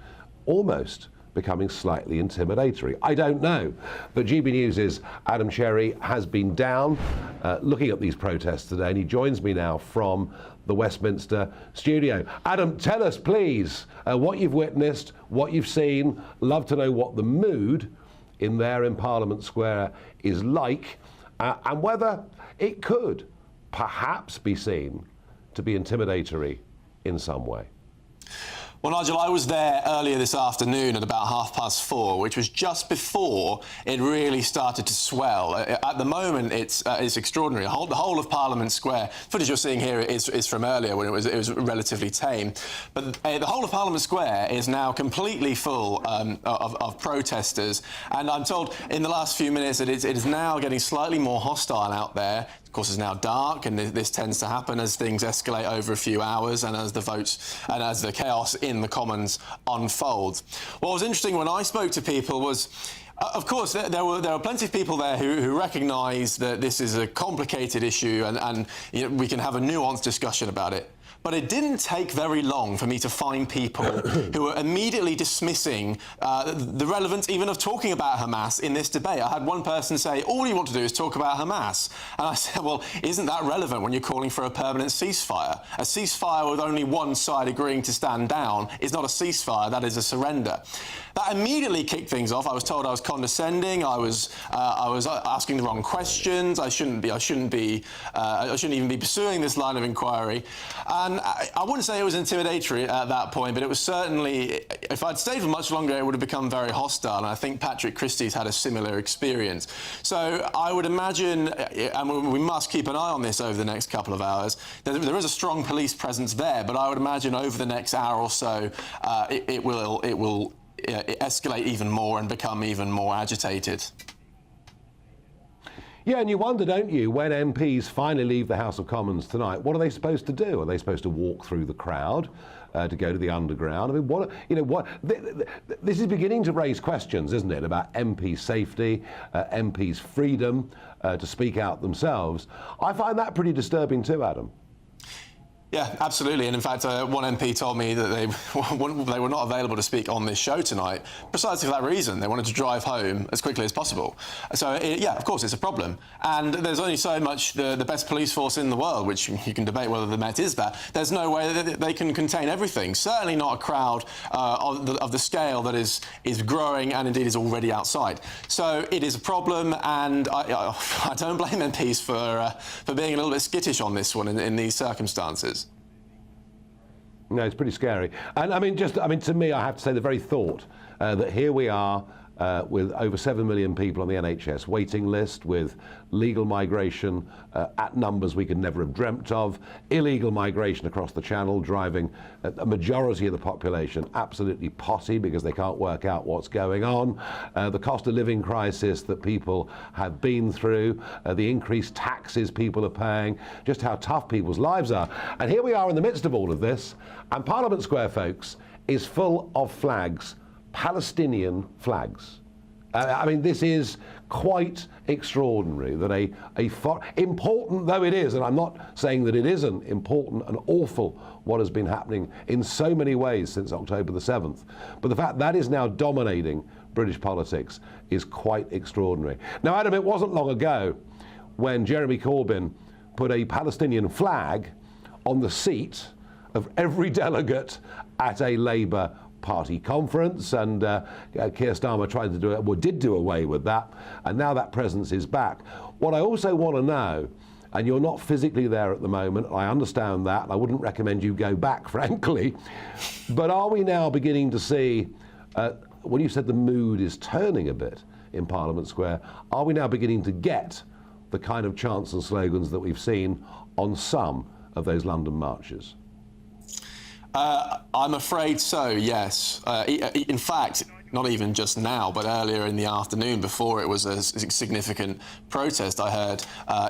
almost becoming slightly intimidatory. I don't know. But GB News' Adam Cherry has been down looking at these protests today, and he joins me now from the Westminster studio. Adam, tell us, please, what you've witnessed, what you've seen. Love to know what the mood in there in Parliament Square is like, and whether it could perhaps be seen to be intimidatory in some way. Well, Nigel, I was there earlier this afternoon at about 4:30, which was just before it really started to swell. At the moment, it's extraordinary. The whole of Parliament Square, footage you're seeing here is from earlier when it was relatively tame. But the whole of Parliament Square is now completely full of protesters. And I'm told in the last few minutes that it is now getting slightly more hostile out there. Of course, it's now dark, and this tends to happen as things escalate over a few hours and as the votes and as the chaos in the Commons unfolds. What was interesting when I spoke to people was, of course, there were plenty of people there who recognise that this is a complicated issue and you know, we can have a nuanced discussion about it. But it didn't take very long for me to find people who were immediately dismissing the relevance even of talking about Hamas in this debate. I had one person say, all you want to do is talk about Hamas. And I said, well, isn't that relevant when you're calling for a permanent ceasefire? A ceasefire with only one side agreeing to stand down is not a ceasefire, that is a surrender. That immediately kicked things off. I was told I was condescending. I was asking the wrong questions. I shouldn't even be pursuing this line of inquiry. And I wouldn't say it was intimidatory at that point, but it was certainly, if I'd stayed for much longer, it would have become very hostile. And I think Patrick Christie's had a similar experience. So I would imagine, and we must keep an eye on this over the next couple of hours, there is a strong police presence there, but I would imagine over the next hour or so, it will escalate even more and become even more agitated. Yeah, and you wonder, don't you, when MPs finally leave the House of Commons tonight, what are they supposed to do? Are they supposed to walk through the crowd to go to the underground? I mean, this is beginning to raise questions, isn't it, about MP safety, MPs' freedom to speak out themselves. I find that pretty disturbing too, Adam. Yeah, absolutely. And in fact, one MP told me that they were not available to speak on this show tonight, precisely for that reason. They wanted to drive home as quickly as possible. So, yeah, of course, it's a problem. And there's only so much the best police force in the world, which you can debate whether the Met is that. There's no way that they can contain everything. Certainly not a crowd of the scale that is growing and indeed is already outside. So it is a problem, and I don't blame MPs for being a little bit skittish on this one in these circumstances. No, it's pretty scary. And I mean, to me, I have to say the very thought that here we are with over 7 million people on the NHS waiting list, with legal migration at numbers we could never have dreamt of, illegal migration across the Channel, driving a majority of the population absolutely potty because they can't work out what's going on, the cost of living crisis that people have been through, the increased taxes people are paying, just how tough people's lives are. And here we are in the midst of all of this, and Parliament Square, folks, is full of flags, Palestinian flags. I mean, this is quite extraordinary that important though it is, and I'm not saying that it isn't important and awful what has been happening in so many ways since October the 7th, but the fact that is now dominating British politics is quite extraordinary. Now, Adam, it wasn't long ago when Jeremy Corbyn put a Palestinian flag on the seat of every delegate at a Labour Party conference, and Keir Starmer tried to do it, well, did do away with that, and now that presence is back. What I also want to know, and you're not physically there at the moment, I understand that, and I wouldn't recommend you go back, frankly, but are we now beginning to see, when you said the mood is turning a bit in Parliament Square, are we now beginning to get the kind of chants and slogans that we've seen on some of those London marches? I'm afraid so, yes. In fact, not even just now, but earlier in the afternoon, before it was a significant protest, I heard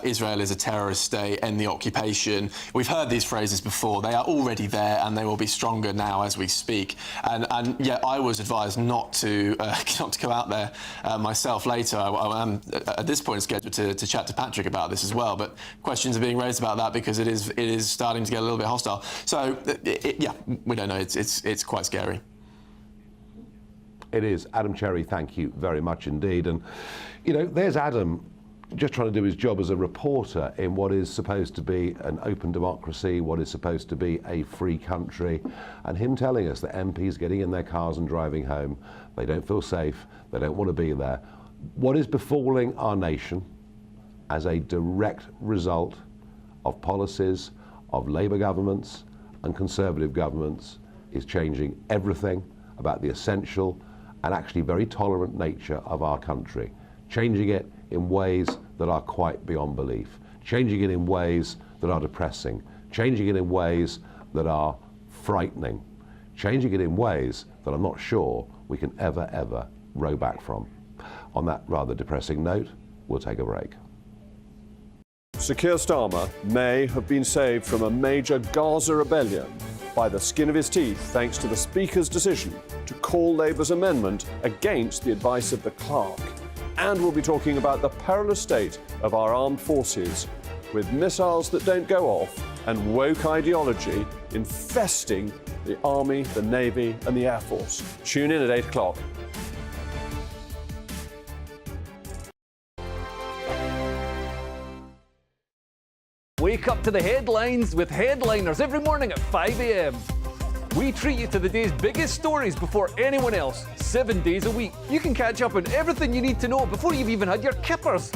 Israel is a terrorist state, end the occupation. We've heard these phrases before. They are already there, and they will be stronger now as we speak. And yeah, I was advised not to go out there myself later. I am at this point scheduled to chat to Patrick about this as well, but questions are being raised about that because it is starting to get a little bit hostile. So yeah, we don't know. It's quite scary. It is. Adam Cherry, thank you very much indeed. And, you know, there's Adam just trying to do his job as a reporter in what is supposed to be an open democracy, what is supposed to be a free country, and him telling us that MPs getting in their cars and driving home, they don't feel safe, they don't want to be there. What is befalling our nation as a direct result of policies of Labour governments and Conservative governments is changing everything about the essential and actually very tolerant nature of our country, changing it in ways that are quite beyond belief, changing it in ways that are depressing, changing it in ways that are frightening, changing it in ways that I'm not sure we can ever row back from. On that rather depressing note, we'll take a break. Sir Keir Starmer may have been saved from a major Gaza rebellion by the skin of his teeth thanks to the Speaker's decision to call Labour's amendment against the advice of the clerk. And we'll be talking about the perilous state of our armed forces, with missiles that don't go off and woke ideology infesting the Army, the Navy and the Air Force. Tune in at 8 o'clock. Wake up to the headlines with Headliners every morning at 5 a.m. We treat you to the day's biggest stories before anyone else, 7 days a week. You can catch up on everything you need to know before you've even had your kippers.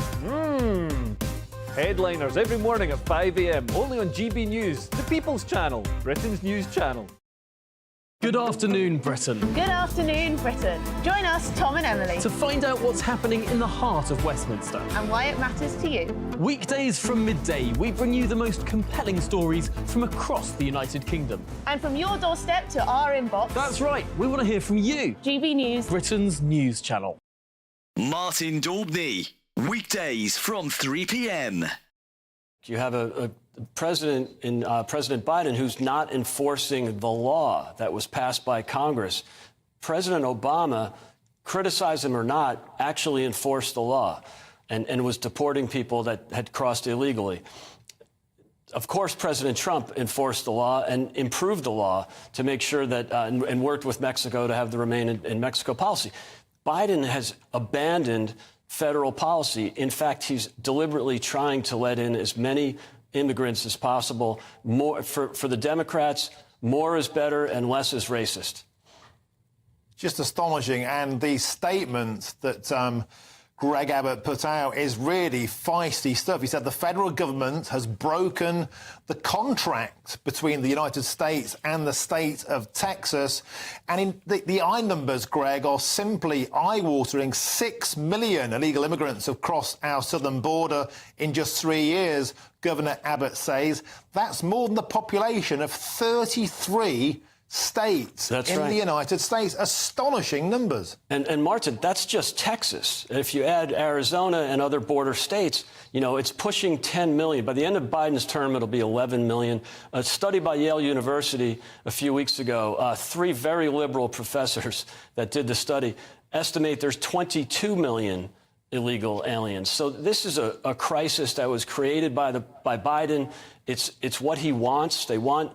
Headliners every morning at 5 a.m. only on GB News, the People's Channel, Britain's news channel. Good afternoon, Britain. Good afternoon, Britain. Join us, Tom and Emily, To find out what's happening in the heart of Westminster. and why it matters to you. Weekdays from midday, we bring you the most compelling stories from across the United Kingdom. And from your doorstep to our inbox, That's right, we want to hear from you, GB News. Britain's news channel. Martin Daubney, weekdays from 3 p.m. You have a president in President Biden who's not enforcing the law that was passed by Congress. President Obama, criticize him or not, actually enforced the law and was deporting people that had crossed illegally. Of course, President Trump enforced the law and improved the law to make sure that and worked with Mexico to have the Remain in Mexico policy. Biden has abandoned federal policy. In fact, he's deliberately trying to let in as many immigrants as possible. More for the Democrats, more is better and less is racist. Just astonishing. And the statement that Greg Abbott put out is really feisty stuff. He said the federal government has broken the contract between the United States and the state of Texas. And the eye numbers, Greg, are simply eye-watering. 6 million illegal immigrants have crossed our southern border in just 3 years, Governor Abbott says. That's more than the population of 33 states in the United States. Astonishing numbers. And Martin, that's just Texas. If you add Arizona and other border states, you know, it's pushing 10 million. By the end of Biden's term, it'll be 11 million. A study by Yale University a few weeks ago, 3 very liberal professors that did the study estimate there's 22 million illegal aliens. So this is a crisis that was created by Biden. It's what he wants. They want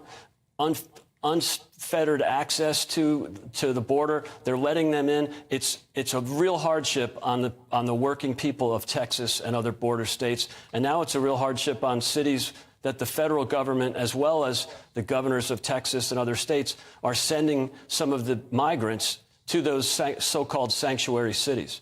unfettered access to the border. They're letting them in. It's a real hardship on the working people of Texas and other border states. And now it's a real hardship on cities that the federal government, as well as the governors of Texas and other states, are sending some of the migrants to those so-called sanctuary cities.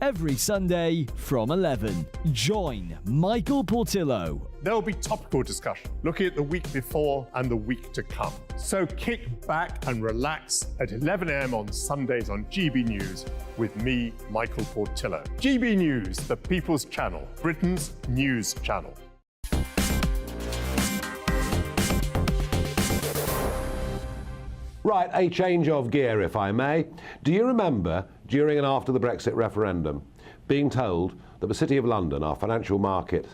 Every Sunday from 11, join Michael Portillo. There will be topical discussion, looking at the week before and the week to come. So kick back and relax at 11 a.m. on Sundays on GB News with me, Michael Portillo. GB News, the People's Channel, Britain's news channel. Right, a change of gear, if I may. Do you remember, during and after the Brexit referendum, being told that the City of London, our financial market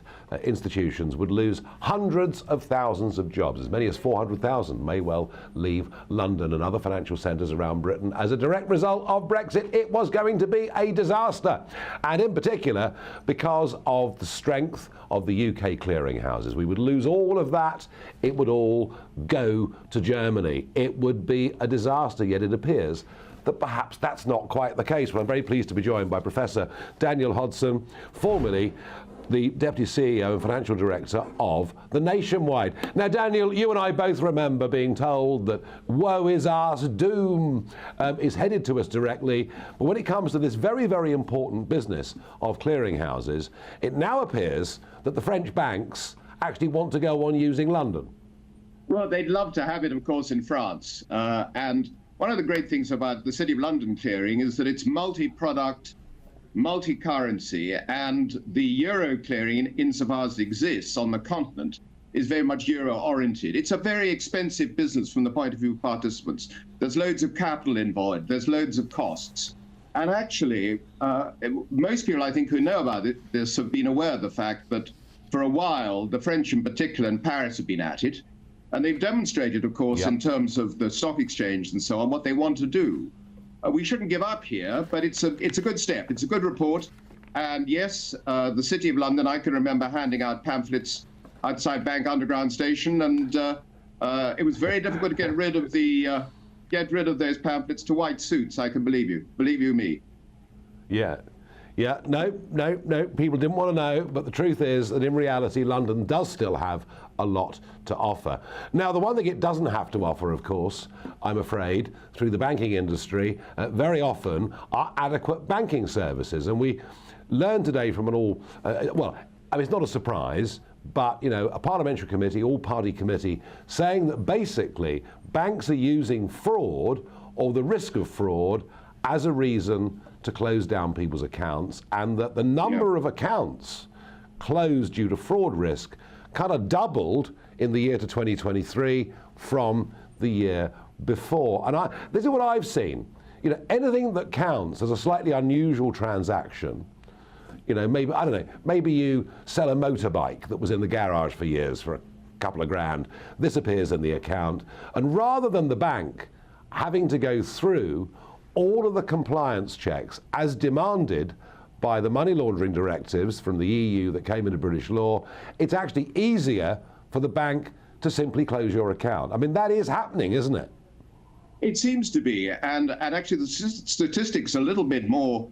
institutions, would lose hundreds of thousands of jobs? As many as 400,000 may well leave London and other financial centres around Britain as a direct result of Brexit. It was going to be a disaster, and in particular because of the strength of the UK clearinghouses. We would lose all of that. It would all go to Germany. It would be a disaster, yet it appears that perhaps that's not quite the case. Well, I'm very pleased to be joined by Professor Daniel Hodson, formerly the Deputy CEO and Financial Director of the Nationwide. Now, Daniel, you and I both remember being told that woe is us, doom is headed to us directly. But when it comes to this very, very important business of clearinghouses, it now appears that the French banks actually want to go on using London. Well, they'd love to have it, of course, in France. And one of the great things about the City of London clearing is that it's multi-product, multi-currency, and the euro clearing, insofar as it exists on the continent, is very much euro-oriented. It's a very expensive business from the point of view of participants. There's loads of capital involved. There's loads of costs. And actually, most people, I think, who know about this have been aware of the fact that for a while, the French in particular and Paris have been at it. And they've demonstrated, of course, in terms of the stock exchange and so on, what they want to do. We shouldn't give up here, but it's a good step. It's a good report. And yes, the City of London, I can remember handing out pamphlets outside Bank Underground Station, and it was very difficult to get rid of those pamphlets to white suits. I can believe you me. Yeah, no, people didn't want to know, but the truth is that in reality, London does still have a lot to offer. Now, the one thing it doesn't have to offer, of course, I'm afraid, through the banking industry, very often are adequate banking services. And we learned today from I mean, it's not a surprise, but, you know, a parliamentary committee, all-party committee, saying that basically banks are using fraud or the risk of fraud as a reason to close down people's accounts, and that the number of accounts closed due to fraud risk kind of doubled in the year to 2023 from the year before. And this is what I've seen. You know, anything that counts as a slightly unusual transaction, you know, maybe, I don't know, maybe you sell a motorbike that was in the garage for years for a couple of grand. This appears in the account. And rather than the bank having to go through all of the compliance checks as demanded by the money laundering directives from the EU that came into British law, it's actually easier for the bank to simply close your account. I mean, that is happening, isn't it? It seems to be, and actually the statistics are a little bit more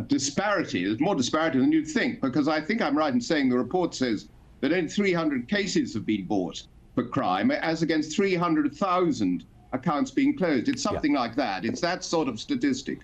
disparity. There's more disparity than you'd think, because I think I'm right in saying the report says that only 300 cases have been brought for crime, as against 300,000 accounts being closed. It's something like that. It's that sort of statistic.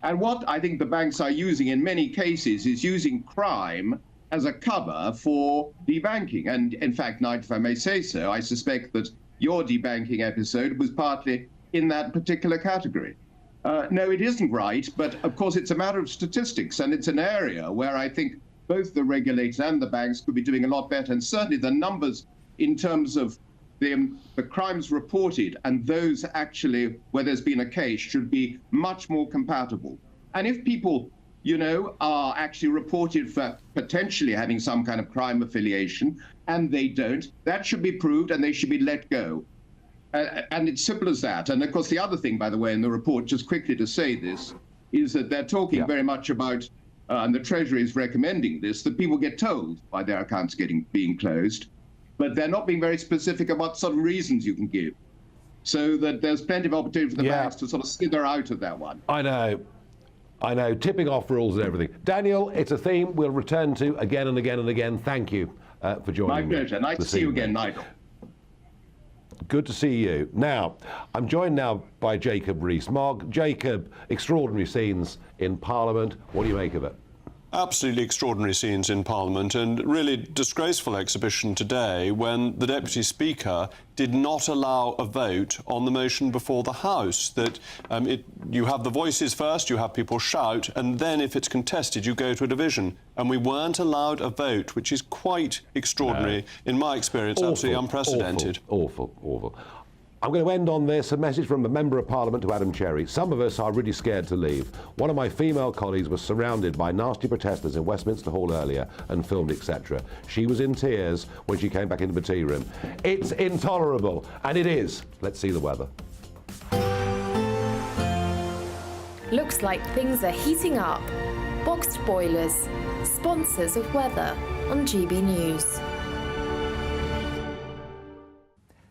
And what I think the banks are using in many cases is using crime as a cover for debanking. And in fact, Nigel, if I may say so, I suspect that your debanking episode was partly in that particular category. No, it isn't right, but of course it's a matter of statistics, and it's an area where I think both the regulators and the banks could be doing a lot better. And certainly the numbers in terms of the crimes reported and those actually where there's been a case should be much more compatible. And if people, you know, are actually reported for potentially having some kind of crime affiliation and they don't, that should be proved and they should be let go. And it's simple as that. And of course, the other thing, by the way, in the report, just quickly to say this, is that they're talking very much about, and the Treasury is recommending this, that people get told by their accounts being closed, but they're not being very specific about some reasons you can give. So that there's plenty of opportunity for the banks to sort of slither out of that one. I know, tipping off rules and everything. Daniel, it's a theme we'll return to again and again and again. Thank you for joining me. My pleasure. Nice to see you again, Nigel. Good to see you. Now, I'm joined now by Jacob Rees-Mogg. Jacob, extraordinary scenes in Parliament. What do you make of it? Absolutely extraordinary scenes in Parliament, and really disgraceful exhibition today when the Deputy Speaker did not allow a vote on the motion before the House. That you have the voices first, you have people shout, and then if it's contested, you go to a division. And we weren't allowed a vote, which is quite extraordinary, in my experience, absolutely unprecedented. Awful. I'm going to end on this, a message from a Member of Parliament to Adam Cherry. Some of us are really scared to leave. One of my female colleagues was surrounded by nasty protesters in Westminster Hall earlier and filmed, etc. She was in tears when she came back into the tea room. It's intolerable, and it is. Let's see the weather. Looks like things are heating up. Boxed boilers, sponsors of weather on GB News.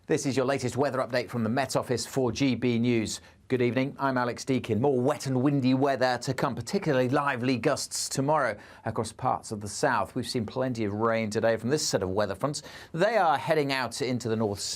This is your latest weather update from the Met Office for GB News. Good evening, I'm Alex Deakin. More wet and windy weather to come, particularly lively gusts tomorrow across parts of the south. We've seen plenty of rain today from this set of weather fronts. They are heading out into the North Sea.